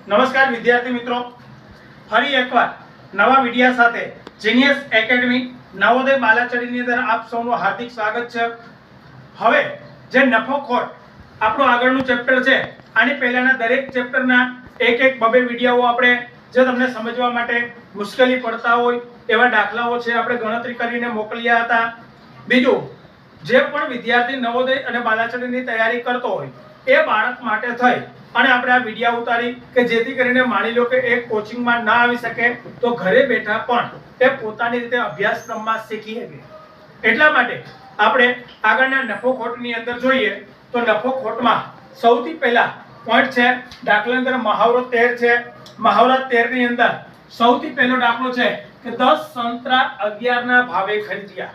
નમસ્કાર વિદ્યાર્થી મિત્રો, ફરી એકવાર નવા વિડિયો સાથે જીનિયસ એકેડમી નવોદય બાલાચડીની અંદર આપ સૌનું હાર્દિક સ્વાગત છે। હવે જે નફો ખોટ આપણું આગળનું ચેપ્ટર છે, આની પહેલાના દરેક ચેપ્ટરના એક બબે વિડિયોઓ આપણે જે તમને સમજવા માટે મુશ્કેલી પડતા હોય એવા દાખલાઓ છે આપણે ગણતરી કરીને મોકલ્યા હતા। બીજું, જે પણ વિદ્યાર્થી નવોદય અને બાલાચડીની તૈયારી કરતો હોય એ બાળક માટે થઈ અને આપણે આ વિડિયો ઉતારી કે જેથી કરીને માની લો કે એક કોચિંગમાં ના આવી શકે તો ઘરે બેઠા પણ એ પોતાની રીતે અભ્યાસક્રમમાં શીખી શકે। એટલા માટે આપણે આગળના નફો ખોટની અંદર જોઈએ તો નફો ખોટમાં સૌથી પહેલા પોઈન્ટ છે દાખલા અંદર મહાવરો 13 છે। મહાવરા 13 ની અંદર સૌથી પહેલો દાખલો છે કે 10 સંતરા 11 ના ભાવે ખરીદ્યા।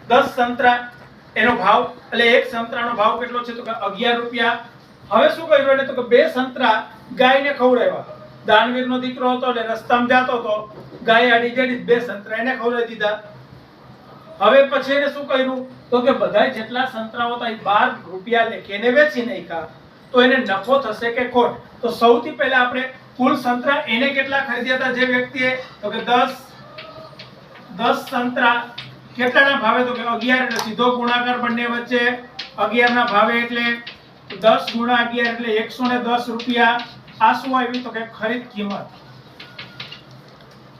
10 સંતરા એનો ભાવ એટલે એક સંતરાનો ભાવ કેટલો છે તો કે 11 રૂપિયા। હવે શું કર્યું એટલે તો કે બે સંતરા ગાયને ખવડાવ્યા। દાનવીરનો દીકરો હતો એટલે રસ્તામાં જતો હતો, ગાય આડી જડી બે સંતરા એને ખવડાવી દીધા। હવે પછી એને શું કર્યું તો કે બધાય જેટલા સંતરાઓ હતા એ 12 રૂપિયા લેખે એને વેચી નાખ્યા। તો એને નફો થશે કે ખોટ? તો સૌથી પહેલા આપણે કુલ સંતરા એને કેટલા ખરીદ્યા હતા જે વ્યક્તિએ તો કે 10 સંતરા કેટલાના ભાવે તો કે 11 એટલે સીધો ગુણાકાર બંને વચ્ચે 11 ના ભાવે એટલે 10 ગુણા 11 એટલે 110 રૂપિયા। આ શું આવ્યું તો કે ખરીદ કિંમત।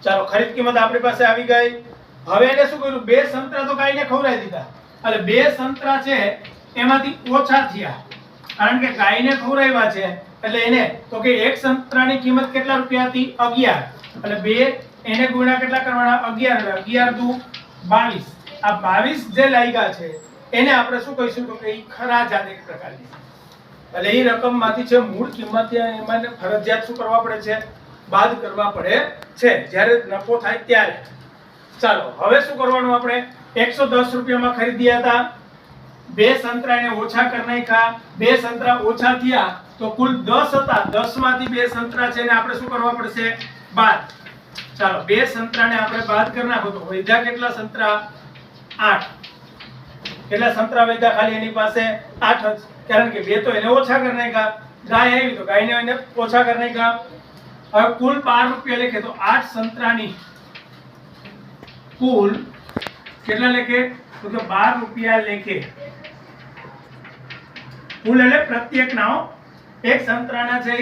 ચાલો, ખરીદ કિંમત આપણી પાસે આવી ગઈ। હવે એને શું કર્યું, બે સંતરા તો ગાયને ખવડાવી દીધા એટલે બે સંતરા છે એમાંથી ઓછા થયા કારણ કે ગાયને ખવડાવ્યા છે એટલે એને તો કે એક સંતરાની કિંમત કેટલા રૂપિયા હતી 11 એટલે બે એને ગુણ્યા કેટલા કરવાના 11 એટલે 11 દુ 22। આ 22 જે લાગ્યા છે એને આપણે શું કહીશું તો કે ઈ ખરાજાત એક પ્રકારની એટલે એ રકમમાંથી છે મૂળ કિંમત એમાં ફરજિયાત શું કરવા પડે છે, બાદ કરવા પડે છે જ્યારે નફો થાય ત્યારે। ચાલો, હવે શું કરવાનું, આપણે 110 રૂપિયામાં ખરીદ્યા હતા, બે સંતરા એને ઓછા કરી નાખ્યા, બે સંતરા ઓછા થયા તો કુલ 10 હતા, 10 માંથી બે સંતરા છે એને આપણે શું કરવા પડશે, બાદ। ચાલો, બે સંતરાને આપણે બાદ કરી નાખો તો વધ્યા કેટલા સંતરા 8। કેટલા સંતરા વધ્યા ખાલી એની પાસે 8 જ, કારણ કે બે તો એને ઓછા કરી નાખ્યા, ગાય આવી તો ગાયને એને ઓછા કરી નાખ્યા। હવે કુલ 12 રૂપિયા લેખે તો 8 સંતરાની કુલ કેટલા લેખે તો કે 12 રૂપિયા લેખે કુલ એટલે પ્રત્યેક નાઓ એક સંતરાના છે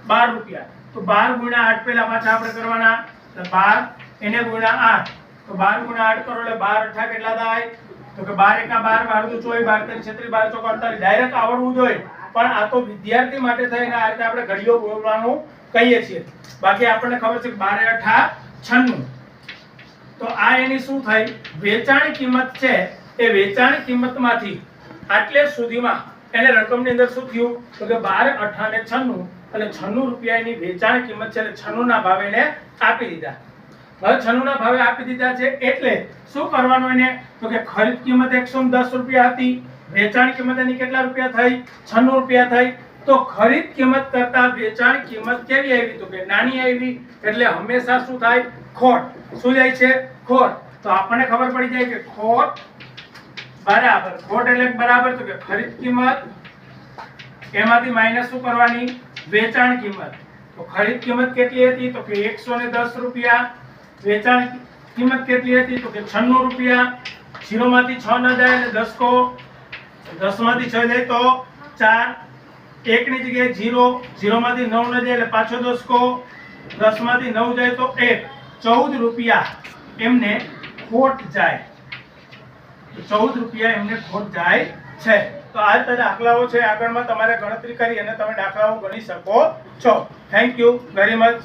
12 રૂપિયા। તો 12 ગુણ્યા 8 પહેલા પાછા આપણે કરવાના એટલે 12 એને ગુણ્યા 8 તો 12 ગુણ્યા 8 કરો એટલે 12 અઠા કેટલા થાય તો કે 12 એકા 12 12 દુ 24 12 36 12 ચોક 48 ડાયરેક્ટ આવડવું જોઈએ, પણ આ તો વિદ્યાર્થી માટે થઈને આ રીતે આપણે ઘડીઓ બોલવાનું કહીએ છીએ, બાકી આપણને ખબર છે કે 12 અઠા 96। તો આ એની શું થઈ વેચાણ કિંમત છે, એ વેચાણ કિંમતમાંથી આટલે સુધીમાં એને રકમની અંદર શું થયું તો કે 12 અઠા ને 96 એટલે 96 રૂપિયા એની વેચાણ કિંમત છે એટલે 96 ના ભાવે એને આપી દીધા। હવે 96 ના ભાવે આપી દીધા છે એટલે શું કરવાનું એને તો કે ખરીદ કિંમત 110 રૂપિયા હતી, વેચાણ કિંમત એની કેટલા રૂપિયા થઈ 96 રૂપિયા થઈ। તો ખરીદ કિંમત કરતા વેચાણ કિંમત કેવી આવી તો કે નાની આવી એટલે હંમેશા શું થાય ખોટ, શું જાય છે ખોટ। તો આપણને ખબર પડી જાય કે ખોટ બરાબર, ખોટ એટલે બરાબર તો કે ખરીદ કિંમત એમાંથી માઈનસ શું કરવાની વેચાણ કિંમત। તો ખરીદ કિંમત કેટલી હતી તો કે 110 રૂપિયા, વેચાણ કિંમત કેટલી હતી તો કે 96 રૂપિયા। 0 માંથી 6 ન જાય એટલે 10 કો, 10 માંથી 6 જાય તો 4, 1 ની જગ્યાએ 0, 0 માંથી 9 ન જાય એટલે પાછો 10 કો, 10 માંથી 9 જાય તો 1, 14 રૂપિયા એમને ખોટ જાય, 14 રૂપિયા એમને ખોટ જાય છે। તો આ રીતે દાખલાઓ છે, આગળમાં તમારે ગણતરી કરી અને તમે દાખલાઓ ગણી શકો છો। Thank you very much.